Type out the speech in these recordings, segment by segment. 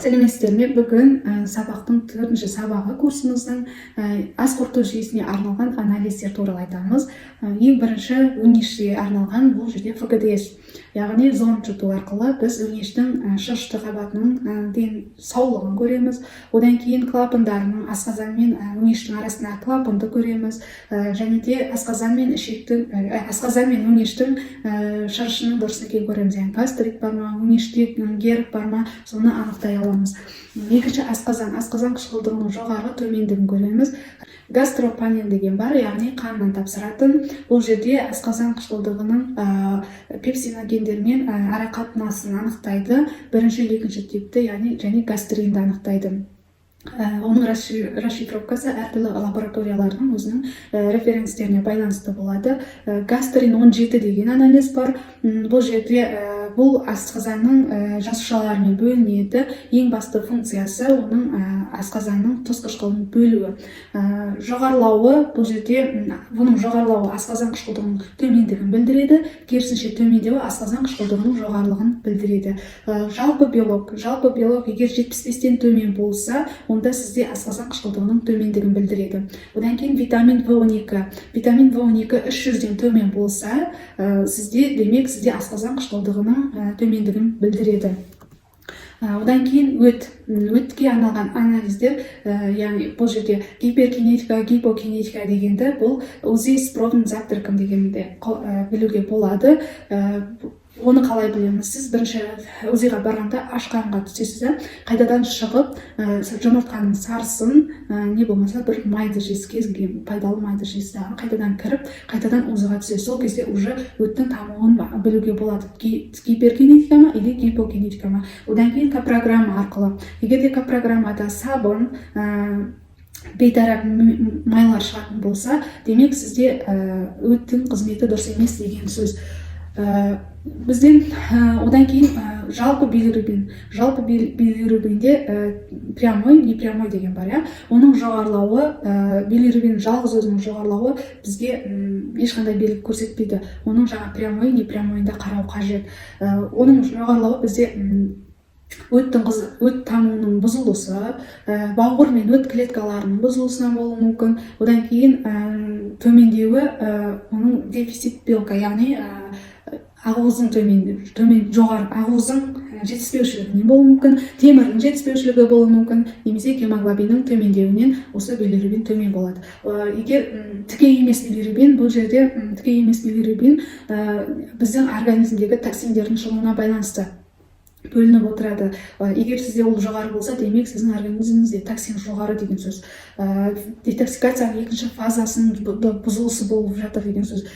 Сәлеметсіздер ме? Бүгін сабақтың 4-ші сабағы курсымыздың ас қорыту жүйесіне арналған анализдер туралы айтамыз. Ең бірінші өңешке арналған бұл жерде ФГДС, яғни зонд жұту арқылы біз өңештің шырышты қабатының саулығын көреміз. Одан кейін клапандарының асқазан мен өңештің арасында клапанды көреміз. Және де асқазан мен өңештің шырышының дұрыс екенін көреміз. Яғни гастрит бар ма, өңеште герб бар ма, соны анықтай аламыз. Екінші асқазан қышқылдығының жоғары төмендігін көреміз. Гастропанел деген бар, яғни қаннан тапсыратын. Бұл жерде асқазан қышқылдығының пепсиногендермен арақатынасын анықтайды. Бірінші, екінші типті, яғни және гастринді анықтайды. Оның расшифровкасы әртүрлі лабораториялардың өзінің референстеріне байланысты болады. Гастрин 17 деген анализ бар. Бұл жерде бұл асқазанның жасушаларымен бөлінеді. Ең басты функциясы оның асқазанның тұз қышқылын бөлуі. Жоғарылауы, бұл жерде бұның жоғарылауы асқазан қышқылдығының төмендігін білдіреді, керісінше төмендеуі асқазан қышқылдығының жоғарылығын білдіреді. Жалпы белок егер 75-тен төмен болса, онда сізде асқазан қышқылдығының төмендігін білдіреді. Одан кейін витамин В12. Витамин В12 300-ден төмен болса, демек сізде асқазан қышқылдығының төмендігін білдіреді. Одан кейін өтке арналған анализдер, яғни бұл жерде гиперкинетика, гипокинетика дегенді бұл УЗИ с пробным завтраком дегенді білуге болады. Оны қалай білеміз? Сіз бірінші УЗИға барғанда ашқанға түсесіз, қайтадан шығып, жұмыртқаның сарысын, не болмаса бір майды жейсіз, кез келген пайдалы майды жейсіз, қайтадан кіріп, қайтадан УЗИға түсесіз. Сол кезде уже өттің тамуын білуге болады. Гиперкинетика ма или гипокинетика ма? Одан кейін капрограмма арқылы. Егер де капрограммада сабын, бейтарап майлар шығатын болса, демек сізде өттің қызметі дұрыс емес деген сөз. Бізден одан кейін жалпы билирубинде прямой, непрямой деген бар. Оның жоғарылауы, билирубин жалғыз өзінің жоғарылауы бізге ешқандай белгі көрсетпейді. Оның жаңа прямой, непрямойында қарау қажет. Оның жоғарылауы бізде өт тамуының бұзылысы, бауыр мен өт клеткаларының бұзылысынан болуы мүмкін. Одан кейін төмендеуі оның дефицит белка, яғни ағуыздың ағуыздың жетіспеушілігінен болуы мүмкін, темірдің жетіспеушілігі болуы мүмкін, немесе гемоглобиннің төмендеуінен осы билирубин төмен болады. Егер тікей емес билирубин, бұл жерде тікей емес билирубин біздің организмдегі токсиндердің шығуына байланысты бөлініп отырады. Егер сізде ол жоғары болса, демек сіздің организміңізде токсин жоғары деген сөз. Детоксикацияның екінші фазасының бұзылысы болып жатыр деген сөз.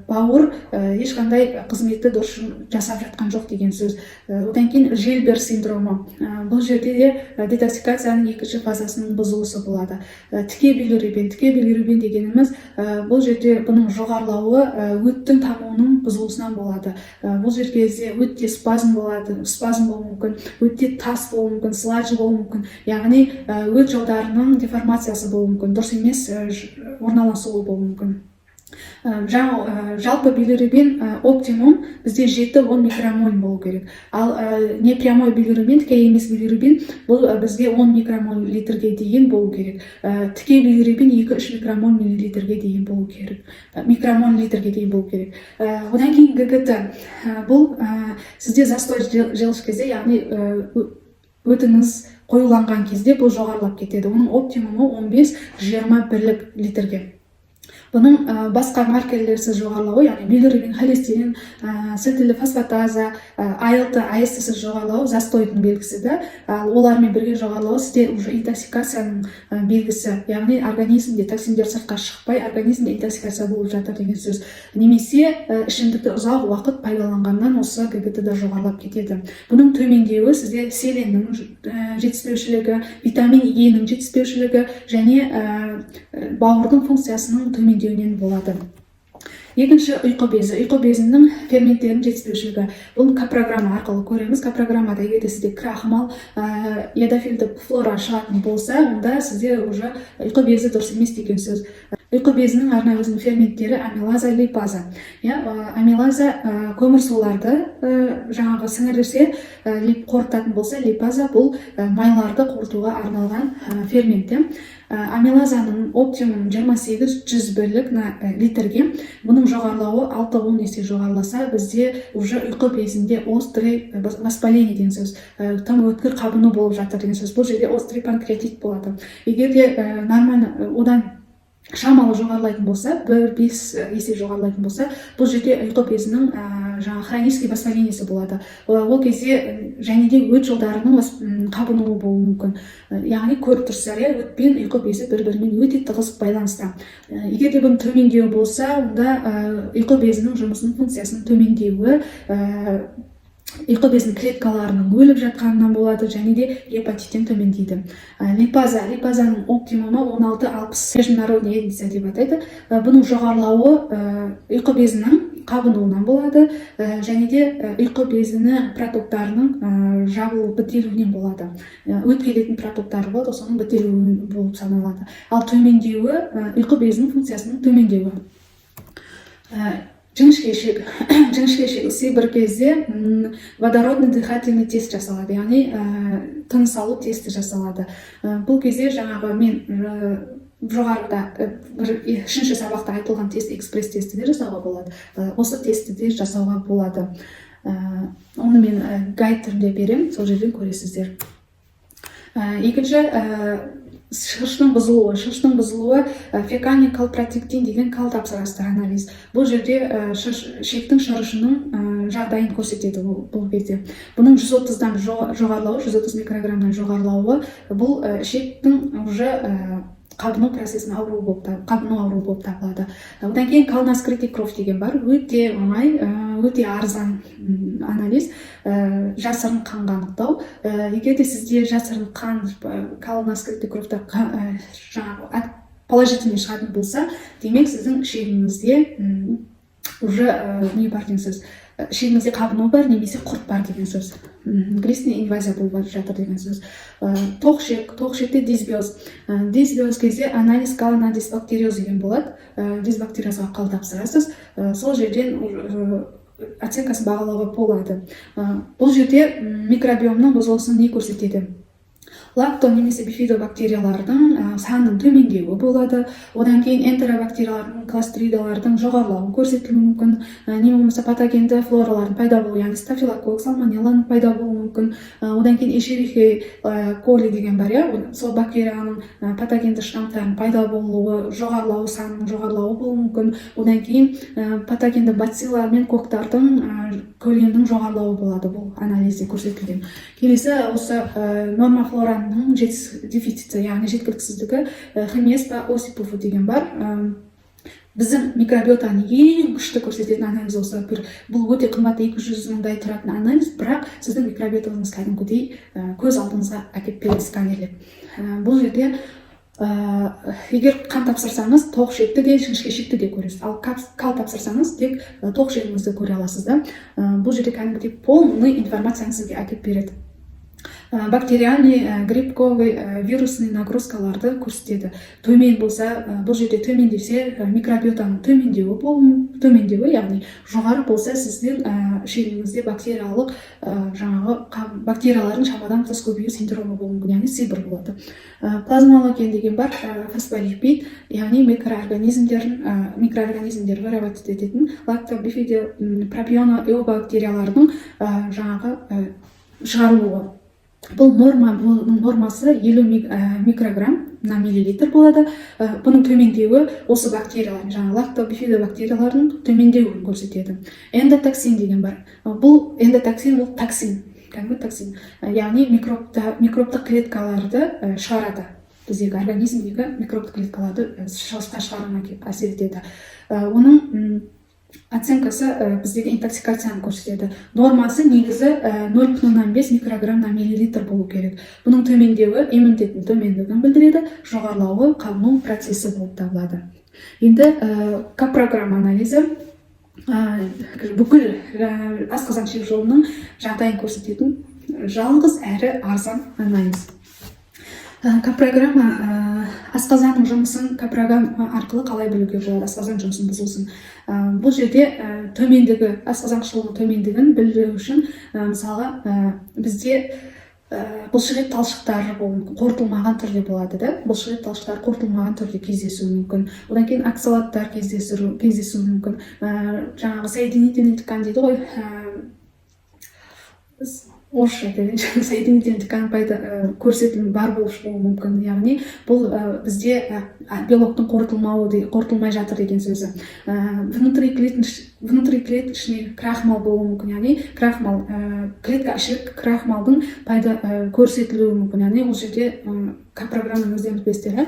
Бауыр ешқандай қызметті дұрыс жасап жатқан жоқ деген сөз. Одан кейін Жильбер синдромы. Бұл жерде де детоксикацияның екінші фазасының бұзылысы болады. Тіке билирубин дегеніміз, бұл жерде бұның жоғарылауы өттің тамуының бұзылысынан болады. Бұл жерде өтте спазм болады, болуы мүмкін, өтте тас болуы мүмкін, сладж болуы мүмкін, яғни өт жолдарының деформациясы болуы мүмкін, дұрыс емес орналасуы болуы мүмкін. Жалпы билирубин оптимум бізде 7-10 микромоль болу керек. Ал непрямой билирубин, тікей емес билирубин, бұл бізге 10 микромоль литрге дейін болу керек. Тікей билирубин 2-3 микромоль миллилитрге дейін болу керек. Микромоль литрге дейін болу керек. Одан кейін ГГТ. Бұл сізде застой желіш кезде, яғни өтіңіз қоюланған кезде бұл жоғарылап кетеді. Оның оптимумы 15-20 бірлік литрге. Бұның басқа маркерлерсіз жоғарылауы, яғни билирубин, холестерин, сілтілі фосфатаза, АЛТ, АСТсіз жоғарылауы застойдың белгісі. Олармен бірге жоғарылауы сізде уже интоксикацияның белгісі, яғни организмде токсиндер сыртқа шықпай, организмде интоксикация болып жатыр деген сөз. Немесе ішімдікті ұзақ уақыт пайдаланғаннан осы ГГТ да жоғарылап кетеді. Бұның төмендеуі сізде селеннің жетіспеушілігі, витамин Е-нің жетіспеушілігі және бауырдың функциясының төмендеуінен болады. Екінші ұйқы безі. Ұйқы безінің ферменттерінің жетіспеушілігі. Бұл капрограмма арқылы көреміз. Капрограммада егер сізде крахмал, ядофильді флора шығатын болса, онда сізде уже ұйқы безі дұрыс емес деген сөз. ұйқы безінің арна өзінің ферменттері амилаза, липаза. Амилаза көмірсуларды жаңағы сіңірілсе, қорытатын болса, липаза бұл майларды қорытуға арналған фермент. Амилазаның оптимум 28-100 бірлік литрге, бұның жоғарлауы 6-10 есе жоғарласа, бізде уже ұйқы безінде острый воспаление деген сөз, тым өткір қабыну болып жатыр деген сөз. Бұл жерде острый панкреатит болады. Егер де нормально одан шамалы жоғарылайтын болса, 1-5 есе жоғарылайтын болса, бұл жерде ұйқы безінің жаңа хронический воспалениесі болады. Ол кезде және де өт жолдарының қабынуы болуы мүмкін. Яғни көріп тұрсыздар, өт пен ұйқы безі бір-бірімен өте тығыз байланысты. Егер де бұның төмендеуі болса, онда ұйқы безінің жұмысының функциясының төмендеуі ұйқы безінің клеткаларының өліп жатқанынан болады, және де гепатиттен төмендейді. Липазаның оптимумы 16-60 международный единица деп атайды. Бұның жоғарылауы ұйқы безінің қабынуынан болады, және де ұйқы безінің протоктарының жабылып бітелуінен болады. Өткелетін протоктары болады, соның бітелуі болып саналады. Ал төмендеуі ұйқы безінің функциясының төмендеуі. Жіңішкешек бір кезде водородный дыхательный тест жасалады, яғни тыныс алу тесті жасалады. Бұл кезде жаңағы мен жоғарыда үшінші сабақта айтылған тест, экспресс тесті де жасауға болады. Осы тесті де жасауға болады. Оны мен гайд түрінде берем, сол жерден көресіздер. Екінші шырышның бұзылуы фекальный калпротектин деген кал тапсырыстар анализ. Бұл жерде шектің шырышының жағдайын көрсетеді бұл кезде. Бұның 130-дан жоғарылауы, 130 микрограммнан жоғарылауы бұл шектің уже қабыну процесінің ауруы болып табылады. Одан кейін колоноскопия кровь деген бар, өте оңай, өте арзан анализ, жасырын қанға анықтау. Егер де сізде жасырын қан колоноскопия кровьта жаңағы положительный шығатын болса, демек сіздің ішегіңізде уже не бар деген сөз, ішегіңізде қабыну бар, немесе құрт бар деген сөз. Глистный инвазия болып жатыр деген сөз. Тоқшекте дисбиоз. Дисбиоз кезде анализ колонодисбактериоз деген болады. Дисбактериозға қал тапсырасыз. Сол жерден оценкасын бағалауға болады. Бұл жерде микробиомның бұзылысын не көрсетеді? Лакто немесе бифидобактериялардың санының төмендеуі болады. Одан кейін энтеробактериялардың, кластридалардың жоғарылауы көрсетілуі мүмкін. Не болмаса патогенді флоралардың пайда болуы, яғни стафилококк, сальмонелланың пайда болуы мүмкін. Одан кейін эшерихия коли деген бар, сол бактерияның патогенді штаммдарының пайда болуы, жоғарылауы, санының жоғарылауы болуы мүмкін. Одан кейін патогенді бацилла мен коктардың көлемінің жоғарылауы болады, бұл анализде көрсетілген. Келесі осы норма флораның дефициті, яғни жеткіліксіздігі, хемеспа осипова деген бар. Біздің микробиотаны ең күшті көрсететін анализ осы. Бұл өте қымбат, 200 мыңдай тұратын анализ, бірақ сіздің микробиотаңыз кәдімгідей көз алдыңызға әкеліп береді сканерлеп. Бұл жерде егер қан тапсырсаңыз, тоқ шекті де, жіңішке шекті де көресіз. Ал кал тапсырсаңыз, тек тоқ шегіңізді көре аласыз да. Бұл жерде кәдімгідей полный информацияны сізге әкеліп береді. Бактериальный, грибковый, вирусный нагрузкаларды көрсетеді. Төмен болса, бұл жерде төмендесе, микробиотаның төмендеуі, яғни жоғары болса, сіздің ішегіңізде бактериялық бактериялардың шамадан тыс көбею синдромы болуы мүмкін, яғни сибір болады. Плазмологен деген бар, фосфолипид, яғни микроорганизмдер вырабатывать ететін лактобифидопропионы эубактериялардың шығарылуы. Бұл нормасы 50 микрограмм на миллилитр болады. Бұның төмендеуі осы бактериялардың, лактобифидобактериялардың төмендеуін көрсетеді. Эндотоксин деген бар. Бұл эндотоксин, бұл токсин, яғни микробтық клеткаларды шығарады. Біздегі организмдегі микробтық клеткаларды шығаруына әсер етеді. Оның оценкасы біздегі интоксикацияны көрсетеді. Нормасы негізі 0,5 микрограмм на миллилитр болу керек. Бұның төмендеуі иммунитеттің төмендігін білдіреді, жоғарылауы қабыну процесі болып табылады. Енді капрограмм анализі бүкіл асқазан ішек жолының жағдайын көрсететін жалғыз әрі арзан анализ. Капрограмма асқазанның жұмысын копрограмма арқылы қалай білуге болады, асқазан жұмысының бұзылысын? Бұл жерде төмендігі, асқазан қышқылының төмендігін білу үшін мысалға бізде бұлшықет талшықтары қорытылмаған түрде болады да, бұлшықет талшықтары қорытылмаған түрде кездесуі мүмкін. Одан кейін оксалаттар кездесуі мүмкін. Жаңағы соединительный ткань дейді ғой, орысша айтайын, соединительный ткань көрсетілім бар болуы мүмкін. Яғни бұл бізде белоктың қорытылмай жатыр деген сөзі. Внутриклеточный крахмал болуы мүмкін, яғни крахмал, клетка ішілік крахмалдың пайда көрсетілуі мүмкін. Яғни ол жерде копрограмманың өздеріңіз білесіздер,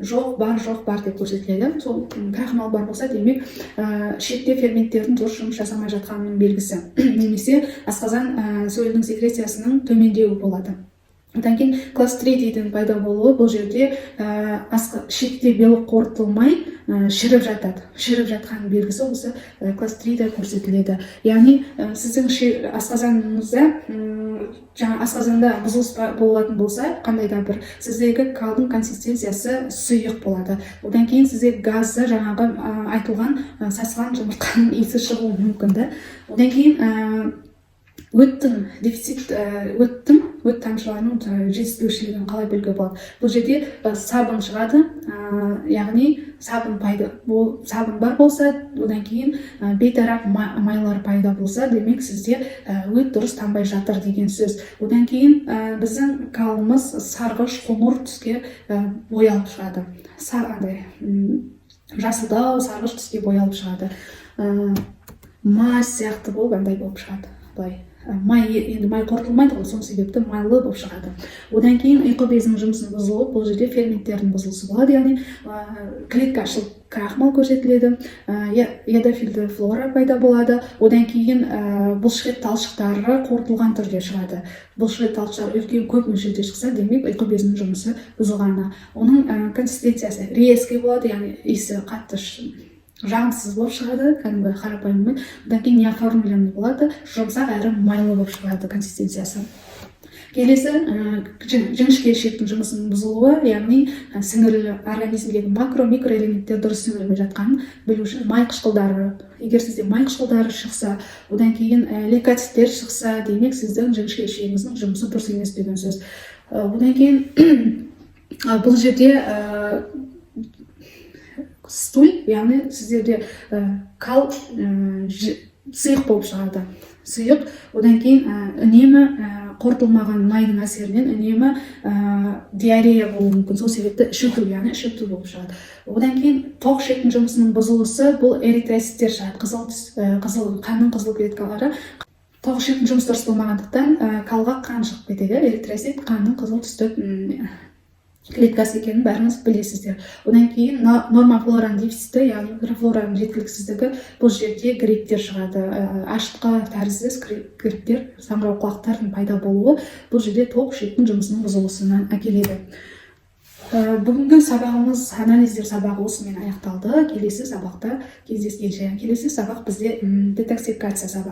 жоқ бар деп көрсетіледі. Сол крахмал бар болса, демек ішекте ферменттердің дұрыс жұмыс жасамай жатқанының белгісі. Немесе асқазан сөлінің секрециясының төмендеуі болады. Одан кейін кластридийдің пайда болуы, бұл жерде ішекте белок қорытылмай шіріп жатады. Шіріп жатқан белгісі осы кластридия көрсетіледі. Яғни сіздің асқазаныңызда, асқазанда бұзылыс болатын болса, қандай да бір сіздегі калдың консистенциясы сұйық болады. Одан кейін сізде газы, жаңағы айтылған сасыған жұмыртқаның иісі шығуы мүмкін. Одан кейін өт тамшыларының жетіспеушілігін қалай білуге болады? Бұл жерде сабын шығады, яғни сабын бар болса, одан кейін бейтарап майлар пайда болса, демек сізде өт дұрыс тамбай жатыр деген сөз. Одан кейін біздің калымыз сарғыш, қоңыр түске боялып шығады. Жасылдау, сарғыш түске боялып шығады. Мас сияқты болып, андай болып шығады. Енді май қорытылмайды ғой, сол себепті майлы болып шығады. Одан кейін ұйқы безінің жұмысының бұзылуы, бұл жерде ферменттердің бұзылысы болады, яғни клетка ішілік крахмал көрсетіледі, ядофильді флора пайда болады. Одан кейін бұлшықет талшықтары қорытылған түрде шығады. Бұлшықет талшықтары үлкен көп мөлшерде шықса, демек ұйқы безінің жұмысы бұзылғаны. Оның консистенциясы резкий болады, яғни иісі қатты жағымсыз болып шығады, кәдімгі қарапайым. Одан кейін неоформленный болады, жұмсақ әрі майлы болып шығады консистенциясы. Келесі жіңішке ішектің жұмысының бұзылуы, яғни сіңірілі организмдегі макро-микроэлементтер дұрыс сіңірілмей жатқанын білу үшін май қышқылдары. Егер сізде май қышқылдары шықса, одан кейін лейкоциттер шықса, демек сіздің жіңішке ішегіңіздің жұмысы дұрыс емес деген сөз. Одан кейін бұл жерде стуль, яғни сіздерде кал сұйық болып шығады. Сұйық, одан кейін үнемі қорытылмаған майдың әсерінен үнемі диарея болуы мүмкін. Сол себепті ішіту, яғни ішіту болып шығады. Одан кейін тоқ ішектің жұмысының бұзылысы, бұл эритроциттер шығады, қанның қызыл клеткалары. Тоқ ішектің жұмысы дұрыс болмағандықтан калға қан шығып кетеді. Эритроцит қанның қызыл түсті клеткасы екенін бәріңіз білесіздер. Одан кейін нормафлораның дефициті, яғни микрофлораның жеткіліксіздігі, бұл жерде грибтер шығады. Ашытқы тәріздес грибтер, саңырауқұлақтардың пайда болуы бұл жерде тоқ ішектің жұмысының бұзылысынан әкеледі. Бүгінгі сабағымыз, анализдер сабағы осымен аяқталды. Келесі сабақта кездескенше. Келесі сабақ бізде детоксикация сабағы.